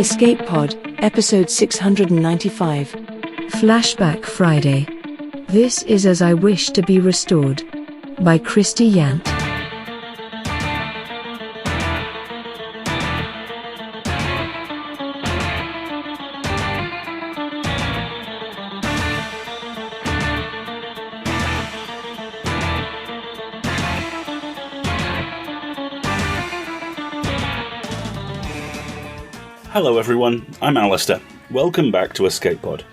Escape Pod, episode 695. Flashback Friday. This is As I Wish to Be Restored. By Christy Yant. Hello everyone, I'm Alistair. Welcome back to Escape Pod.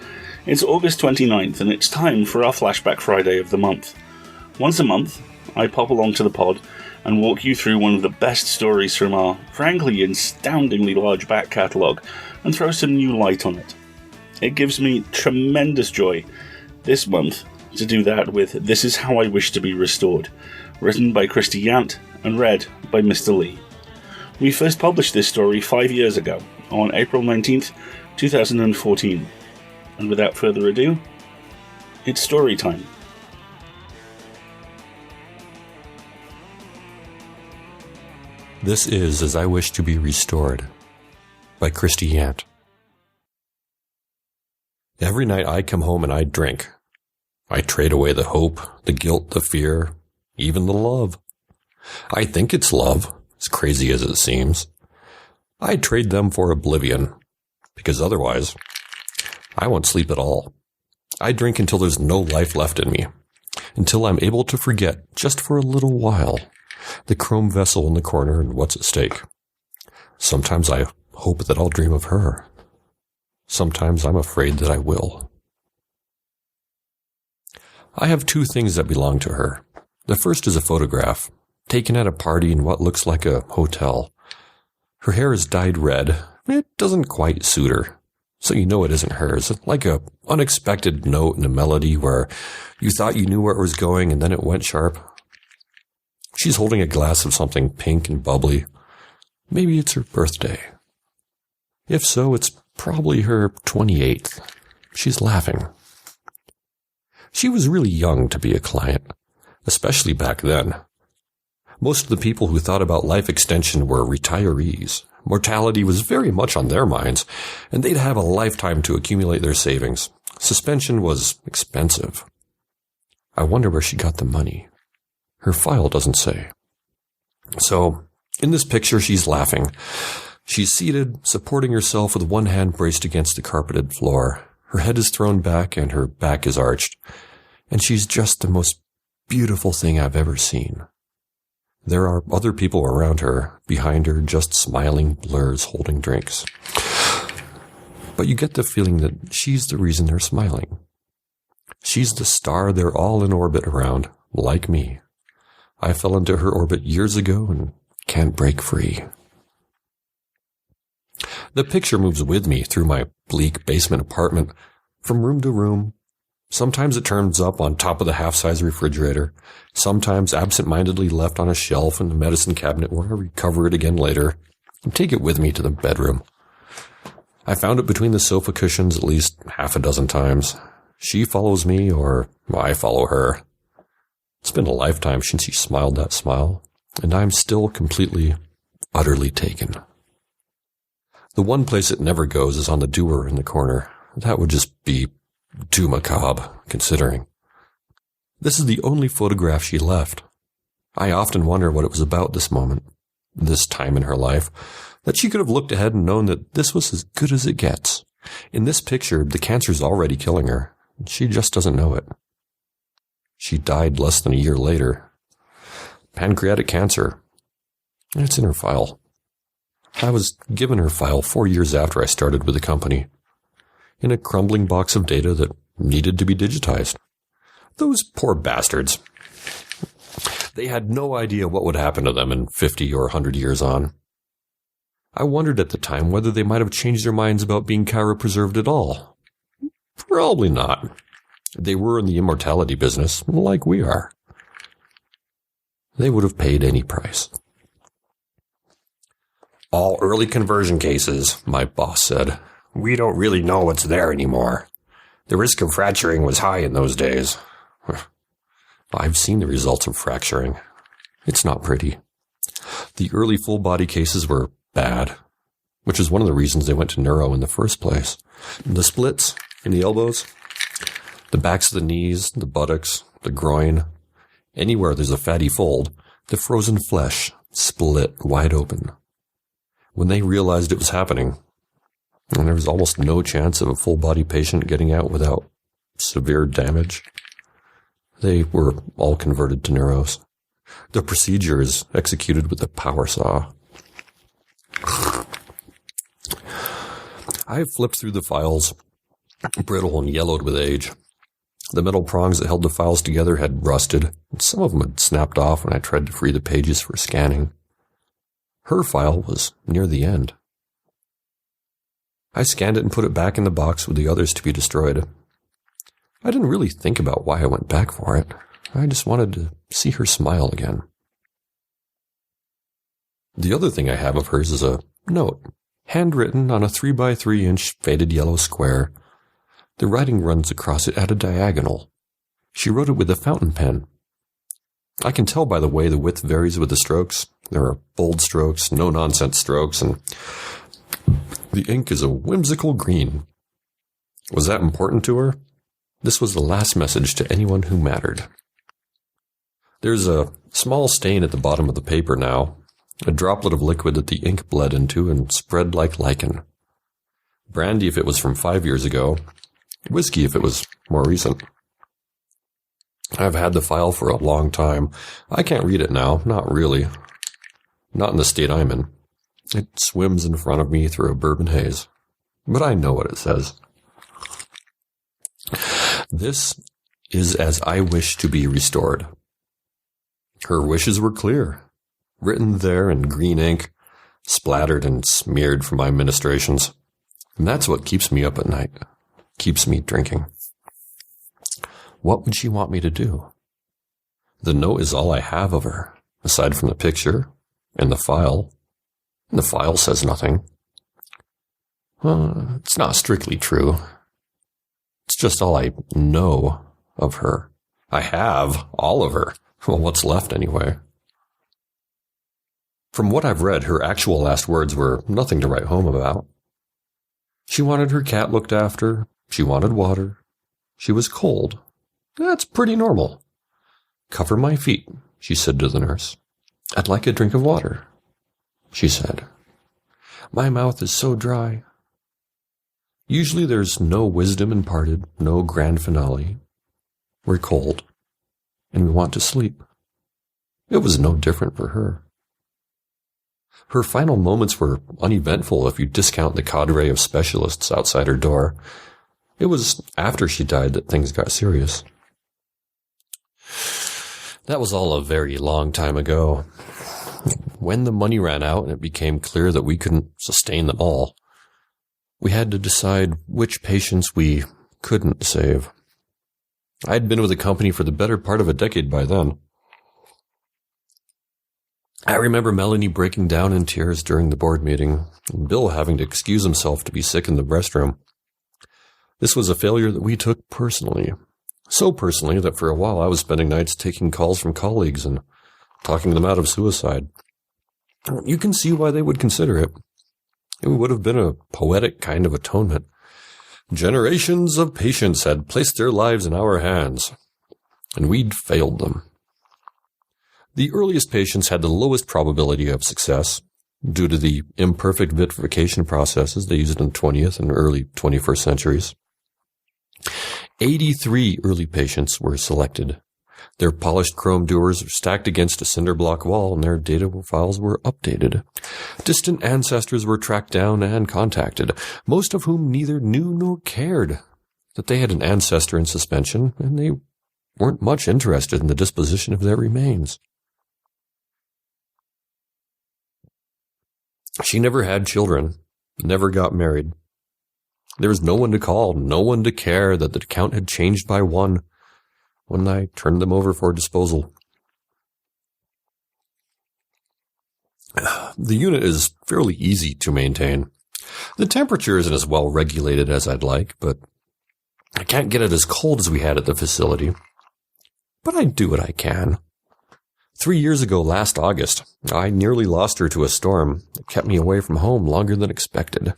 It's August 29th and it's time for our Flashback Friday of the month. Once a month, I pop along to the pod and walk you through one of the best stories from our, frankly, astoundingly large back catalogue and throw some new light on it. It gives me tremendous joy this month to do that with This Is How I Wish to Be Restored, written by Christy Yant and read by Mr. Lee. We first published this story 5 years ago, on April 19th, 2014. And without further ado, it's story time. This is As I Wish to Be Restored, by Christy Yant. Every night I come home and I drink. I trade away the hope, the guilt, the fear, even the love. I think it's love, as crazy as it seems. I trade them for oblivion, because otherwise, I won't sleep at all. I drink until there's no life left in me, until I'm able to forget, just for a little while, the chrome vessel in the corner and what's at stake. Sometimes I hope that I'll dream of her. Sometimes I'm afraid that I will. I have two things that belong to her. The first is a photograph, taken at a party in what looks like a hotel. Her hair is dyed red. It doesn't quite suit her, so you know it isn't hers. It's like a unexpected note in a melody where you thought you knew where it was going and then it went sharp. She's holding a glass of something pink and bubbly. Maybe it's her birthday. If so, it's probably her 28th. She's laughing. She was really young to be a client, especially back then. Most of the people who thought about life extension were retirees. Mortality was very much on their minds, and they'd have a lifetime to accumulate their savings. Suspension was expensive. I wonder where she got the money. Her file doesn't say. So, in this picture, she's laughing. She's seated, supporting herself with one hand braced against the carpeted floor. Her head is thrown back and her back is arched. And she's just the most beautiful thing I've ever seen. There are other people around her, behind her, just smiling blurs holding drinks. But you get the feeling that she's the reason they're smiling. She's the star they're all in orbit around, like me. I fell into her orbit years ago and can't break free. The picture moves with me through my bleak basement apartment, from room to room. Sometimes it turns up on top of the half-size refrigerator, sometimes absent-mindedly left on a shelf in the medicine cabinet where I recover it again later and take it with me to the bedroom. I found it between the sofa cushions at least half a dozen times. She follows me, or I follow her. It's been a lifetime since she smiled that smile, and I'm still completely, utterly taken. The one place it never goes is on the doer in the corner. That would just be too macabre, considering. This is the only photograph she left. I often wonder what it was about this moment, this time in her life, that she could have looked ahead and known that this was as good as it gets. In this picture, the cancer's already killing her, and she just doesn't know it. She died less than a year later. Pancreatic cancer. It's in her file. I was given her file 4 years after I started with the company, in a crumbling box of data that needed to be digitized. Those poor bastards. They had no idea what would happen to them in 50 or 100 years on. I wondered at the time whether they might have changed their minds about being cryopreserved at all. Probably not. They were in the immortality business, like we are. They would have paid any price. All early conversion cases, my boss said. We don't really know what's there anymore. The risk of fracturing was high in those days. I've seen the results of fracturing. It's not pretty. The early full-body cases were bad. which is one of the reasons they went to neuro in the first place. The splits in the elbows, the backs of the knees, the buttocks, the groin, anywhere there's a fatty fold, the frozen flesh split wide open. When they realized it was happening, and there was almost no chance of a full-body patient getting out without severe damage, they were all converted to neuros. The procedure is executed with a power saw. I have flipped through the files, brittle and yellowed with age. The metal prongs that held the files together had rusted, and some of them had snapped off when I tried to free the pages for scanning. Her file was near the end. I scanned it and put it back in the box with the others to be destroyed. I didn't really think about why I went back for it. I just wanted to see her smile again. The other thing I have of hers is a note, handwritten on a 3x3-inch faded yellow square. The writing runs across it at a diagonal. She wrote it with a fountain pen. I can tell by the way the width varies with the strokes. There are bold strokes, no-nonsense strokes, and the ink is a whimsical green. Was that important to her? This was the last message to anyone who mattered. There's a small stain at the bottom of the paper now, a droplet of liquid that the ink bled into and spread like lichen. Brandy if it was from 5 years ago, whiskey if it was more recent. I've had the file for a long time. I can't read it now, not really. Not in the state I'm in. It swims in front of me through a bourbon haze. But I know what it says. This is as I wish to be restored. Her wishes were clear, written there in green ink, splattered and smeared from my ministrations. And that's what keeps me up at night, keeps me drinking. What would she want me to do? The note is all I have of her, aside from the picture and the file. And the file says nothing. It's not strictly true. It's just all I know of her. I have all of her. Well, what's left anyway? From what I've read, her actual last words were nothing to write home about. She wanted her cat looked after. She wanted water. She was cold. That's pretty normal. Cover my feet, she said to the nurse. I'd like a drink of water, she said. My mouth is so dry. Usually there's no wisdom imparted, no grand finale. We're cold, and we want to sleep. It was no different for her. Her final moments were uneventful if you discount the cadre of specialists outside her door. It was after she died that things got serious. That was all a very long time ago. When the money ran out and it became clear that we couldn't sustain them all, we had to decide which patients we couldn't save. I'd been with the company for the better part of a decade by then. I remember Melanie breaking down in tears during the board meeting, and Bill having to excuse himself to be sick in the restroom. This was a failure that we took personally. So personally that for a while I was spending nights taking calls from colleagues and talking them out of suicide. You can see why they would consider it. It would have been a poetic kind of atonement. Generations of patients had placed their lives in our hands, and we'd failed them. The earliest patients had the lowest probability of success due to the imperfect vitrification processes they used in the 20th and early 21st centuries. 83 early patients were selected. Their polished chrome doors were stacked against a cinder block wall, and their data files were updated. Distant ancestors were tracked down and contacted, most of whom neither knew nor cared that they had an ancestor in suspension, and they weren't much interested in the disposition of their remains. She never had children, never got married. There was no one to call, no one to care that the count had changed by one when I turned them over for disposal. The unit is fairly easy to maintain. The temperature isn't as well regulated as I'd like, but I can't get it as cold as we had at the facility. But I do what I can. 3 years ago last August, I nearly lost her to a storm that kept me away from home longer than expected.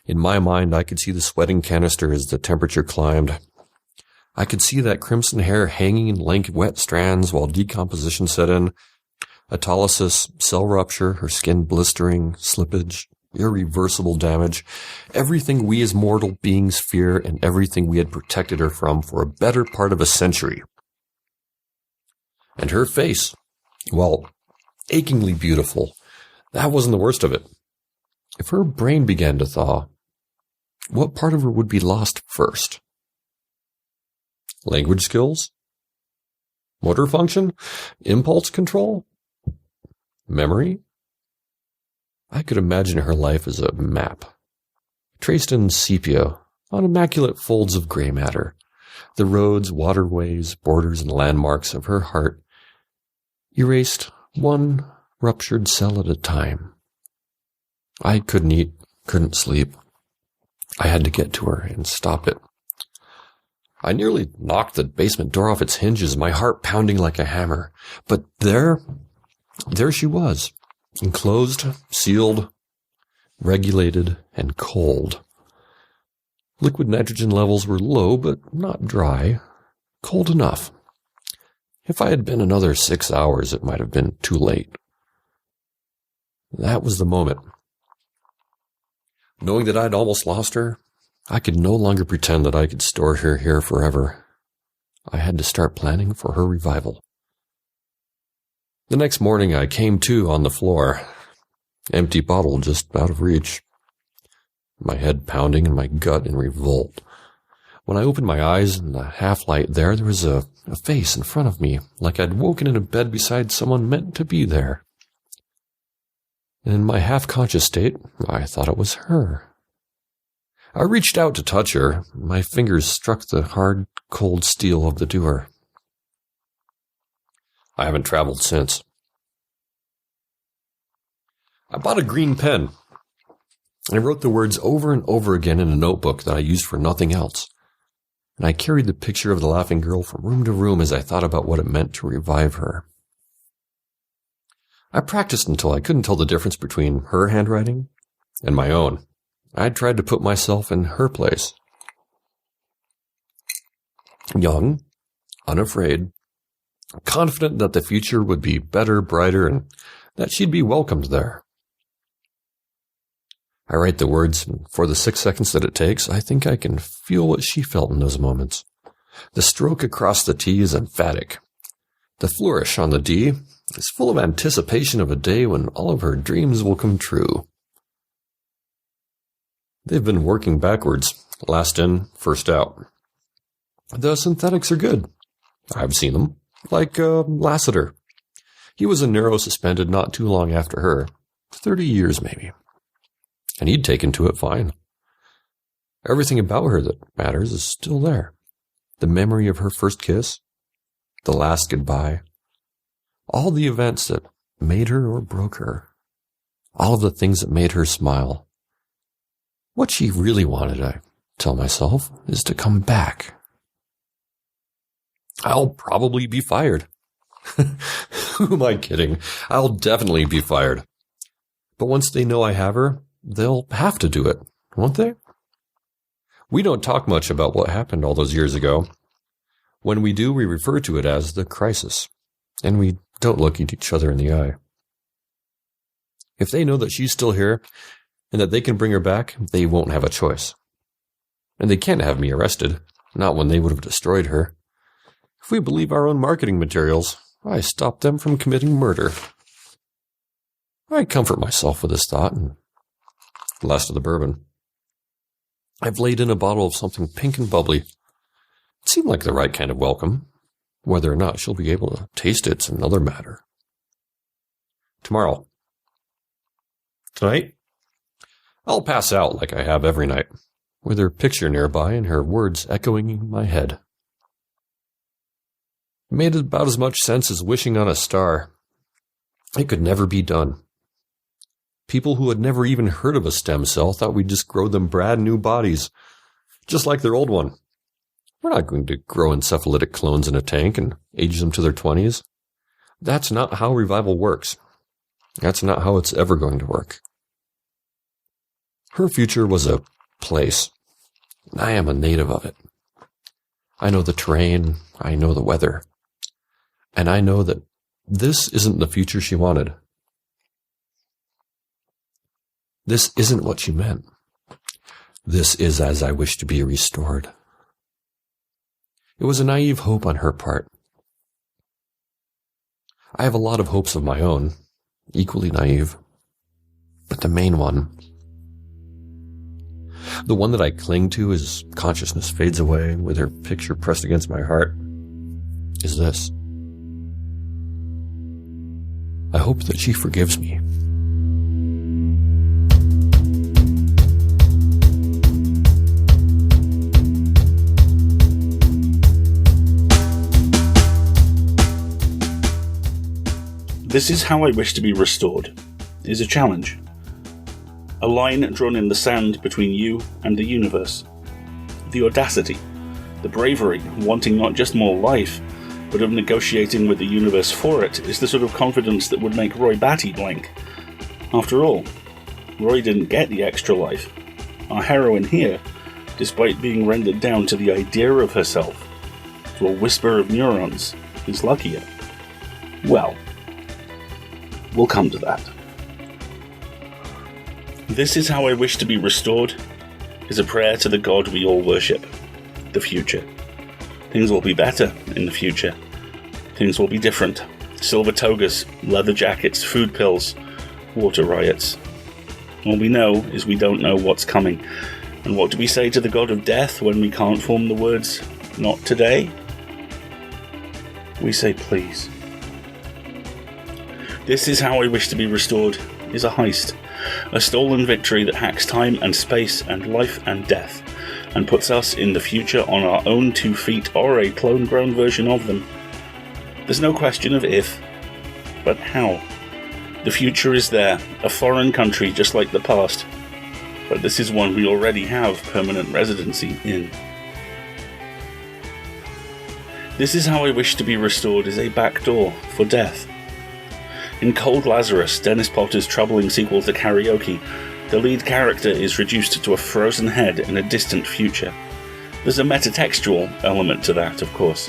In my mind, I could see the sweating canister as the temperature climbed. I could see that crimson hair hanging in lank, wet strands while decomposition set in. Autolysis, cell rupture, her skin blistering, slippage, irreversible damage. Everything we as mortal beings fear and everything we had protected her from for a better part of a century. And her face, well, achingly beautiful. That wasn't the worst of it. If her brain began to thaw, what part of her would be lost first? Language skills? Motor function? Impulse control? Memory? I could imagine her life as a map, traced in sepia on immaculate folds of gray matter. The roads, waterways, borders, and landmarks of her heart erased one ruptured cell at a time. I couldn't eat, couldn't sleep. I had to get to her and stop it. I nearly knocked the basement door off its hinges, my heart pounding like a hammer. But there she was, enclosed, sealed, regulated, and cold. Liquid nitrogen levels were low, but not dry. Cold enough. If I had been another 6 hours, it might have been too late. That was the moment. Knowing that I'd almost lost her, I could no longer pretend that I could store her here forever. I had to start planning for her revival. The next morning I came to on the floor, empty bottle just out of reach, my head pounding and my gut in revolt. When I opened my eyes in the half-light there was a face in front of me, like I'd woken in a bed beside someone meant to be there. In my half-conscious state, I thought it was her. I reached out to touch her. My fingers struck the hard, cold steel of the door. I haven't traveled since. I bought a green pen. I wrote the words over and over again in a notebook that I used for nothing else. And I carried the picture of the laughing girl from room to room as I thought about what it meant to revive her. I practiced until I couldn't tell the difference between her handwriting and my own. I tried to put myself in her place. Young, unafraid, confident that the future would be better, brighter, and that she'd be welcomed there. I write the words, and for the 6 seconds that it takes, I think I can feel what she felt in those moments. The stroke across the T is emphatic. The flourish on the D is full of anticipation of a day when all of her dreams will come true. They've been working backwards, last in, first out. The synthetics are good. I've seen them, like Lassiter. He was a neuro-suspended not too long after her, 30 years maybe. And he'd taken to it fine. Everything about her that matters is still there. The memory of her first kiss, the last goodbye, all the events that made her or broke her, all of the things that made her smile. What she really wanted, I tell myself, is to come back. I'll probably be fired. Who am I kidding? I'll definitely be fired. But once they know I have her, they'll have to do it, won't they? We don't talk much about what happened all those years ago. When we do, we refer to it as the crisis, and we don't look at each other in the eye. If they know that she's still here, and that they can bring her back, they won't have a choice. And they can't have me arrested, not when they would have destroyed her. If we believe our own marketing materials, I stopped them from committing murder. I comfort myself with this thought, and the last of the bourbon. I've laid in a bottle of something pink and bubbly. It seemed like the right kind of welcome. Whether or not she'll be able to taste it's another matter. Tomorrow. Tonight, I'll pass out like I have every night, with her picture nearby and her words echoing in my head. It made about as much sense as wishing on a star. It could never be done. People who had never even heard of a stem cell thought we'd just grow them brand new bodies, just like their old one. We're not going to grow encephalitic clones in a tank and age them to their 20s. That's not how revival works. That's not how it's ever going to work. Her future was a place. I am a native of it. I know the terrain, I know the weather, and I know that this isn't the future she wanted. This isn't what she meant. This is as I wish to be restored. It was a naive hope on her part. I have a lot of hopes of my own, equally naive, but the main one, the one that I cling to as consciousness fades away with her picture pressed against my heart, is this. I hope that she forgives me. This is how I wish to be restored is a challenge. A line drawn in the sand between you and the universe. The audacity, the bravery, wanting not just more life, but of negotiating with the universe for it, is the sort of confidence that would make Roy Batty blank. After all, Roy didn't get the extra life. Our heroine here, despite being rendered down to the idea of herself, to a whisper of neurons, is luckier. Well, we'll come to that. This is how I wish to be restored is a prayer to the God we all worship, the future. Things will be better in the future. Things will be different. Silver togas, leather jackets, food pills, water riots. All we know is we don't know what's coming. And what do we say to the God of death when we can't form the words, "Not today"? We say, please. This is how I wish to be restored is a heist. A stolen victory that hacks time and space and life and death, and puts us in the future on our own 2 feet or a clone-grown version of them. There's no question of if, but how. The future is there, a foreign country just like the past, but this is one we already have permanent residency in. This is how I wish to be restored is a backdoor for death. In Cold Lazarus, Dennis Potter's troubling sequel to Karaoke, the lead character is reduced to a frozen head in a distant future. There's a metatextual element to that, of course.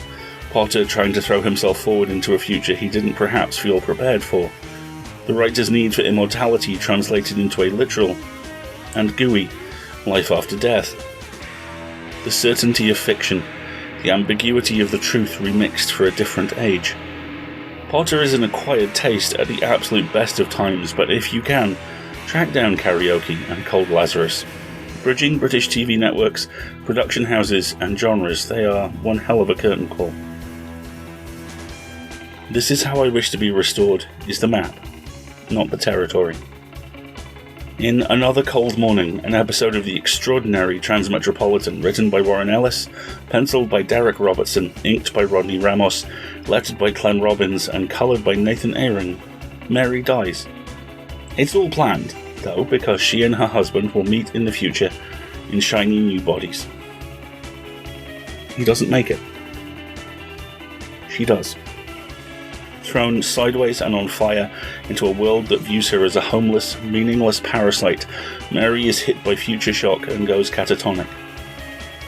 Potter trying to throw himself forward into a future he didn't perhaps feel prepared for. The writer's need for immortality translated into a literal and gooey life after death. The certainty of fiction, the ambiguity of the truth remixed for a different age. Potter is an acquired taste at the absolute best of times, but if you can, track down Karaoke and Cold Lazarus. Bridging British TV networks, production houses and genres, they are one hell of a curtain call. This is how I wish to be restored is the map, not the territory. In Another Cold Morning, an episode of The Extraordinary Transmetropolitan, written by Warren Ellis, penciled by Derek Robertson, inked by Rodney Ramos, lettered by Clem Robbins, and coloured by Nathan Ayring, Mary dies. It's all planned, though, because she and her husband will meet in the future in shiny new bodies. He doesn't make it. She does. Thrown sideways and on fire into a world that views her as a homeless, meaningless parasite, Mary is hit by future shock and goes catatonic.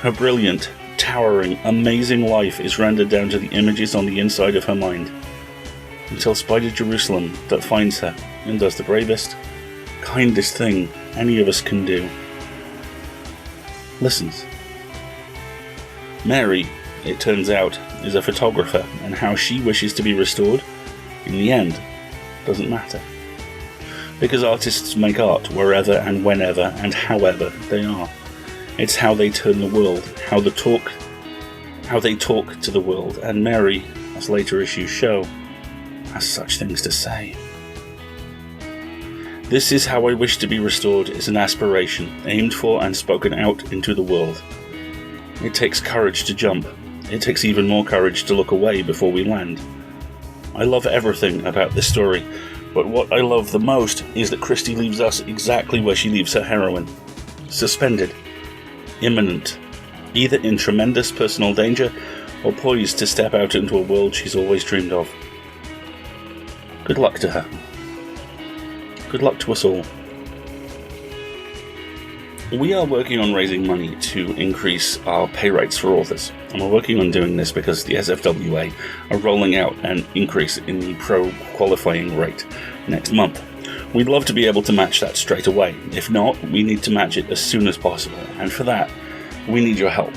Her brilliant, towering, amazing life is rendered down to the images on the inside of her mind. Until Spider Jerusalem that finds her and does the bravest, kindest thing any of us can do. Listens. Mary, it turns out, is a photographer, and how she wishes to be restored, in the end, doesn't matter. Because artists make art wherever and whenever and however they are. It's how they turn the world, how they talk to the world, and Mary, as later issues show, has such things to say. This is how I wish to be restored is an aspiration, aimed for and spoken out into the world. It takes courage to jump. It takes even more courage to look away before we land. I love everything about this story, but what I love the most is that Christie leaves us exactly where she leaves her heroine. Suspended. Imminent. Either in tremendous personal danger, or poised to step out into a world she's always dreamed of. good luck to her. Good luck to us all. We are working on raising money to increase our pay rates for authors, and we're working on doing this because the SFWA are rolling out an increase in the pro qualifying rate next month. We'd love to be able to match that straight away. If not, we need to match it as soon as possible, and for that, we need your help.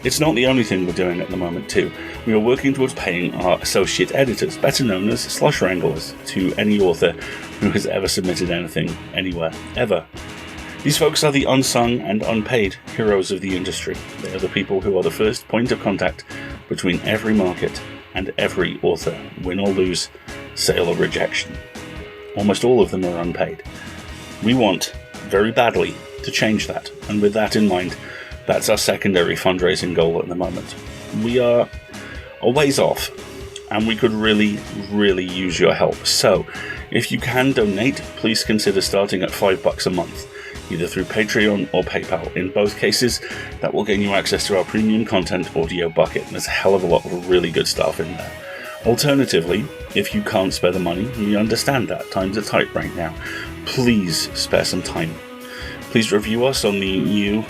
It's not the only thing we're doing at the moment too. We are working towards paying our associate editors, better known as slush wranglers, to any author who has ever submitted anything, anywhere, ever. These folks are the unsung and unpaid heroes of the industry. They are the people who are the first point of contact between every market and every author, win or lose, sale or rejection. Almost all of them are unpaid. We want, very badly, to change that, and with that in mind, that's our secondary fundraising goal at the moment. We are a ways off, and we could really, really use your help. So, if you can donate, please consider starting at $5 a month, either through Patreon or PayPal. In both cases, that will gain you access to our premium content audio bucket. There's a hell of a lot of really good stuff in there. Alternatively, if you can't spare the money, we understand that times are tight right now. Please spare some time. Please review us on the new,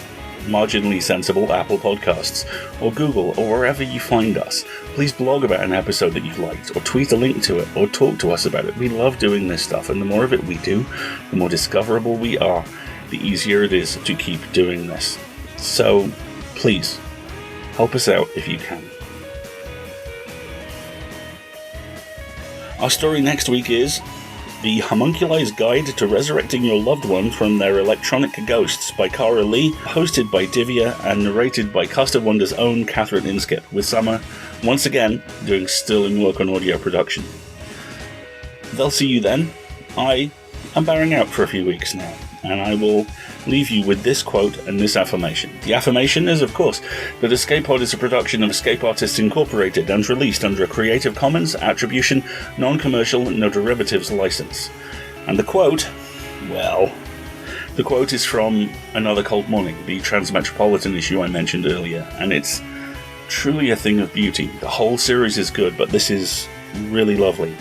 marginally sensible Apple Podcasts, or Google, or wherever you find us. Please blog about an episode that you liked, or tweet a link to it, or talk to us about it. We love doing this stuff, and the more of it we do, the more discoverable we are, the easier it is to keep doing this. So, please, help us out if you can. Our story next week is The Homunculi's Guide to Resurrecting Your Loved One from Their Electronic Ghosts by Cara Lee, hosted by Divya and narrated by Cast of Wonder's own Catherine Inskip, with Summer, once again, doing sterling work on audio production. They'll see you then. I am bowing out for a few weeks now, and I will leave you with this quote and this affirmation. The affirmation is, of course, that Escape Pod is a production of Escape Artists Incorporated and released under a Creative Commons Attribution, Non-Commercial, No Derivatives license. And the quote, well, the quote is from Another Cold Morning, the Transmetropolitan issue I mentioned earlier, and it's truly a thing of beauty. The whole series is good, but this is really lovely.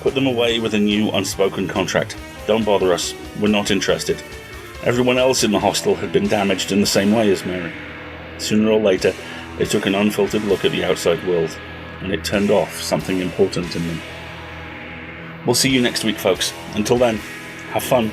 Put them away with a new unspoken contract. Don't bother us. We're not interested. Everyone else in the hostel had been damaged in the same way as Mary. Sooner or later, they took an unfiltered look at the outside world, and it turned off something important in them. We'll see you next week, folks. Until then, have fun.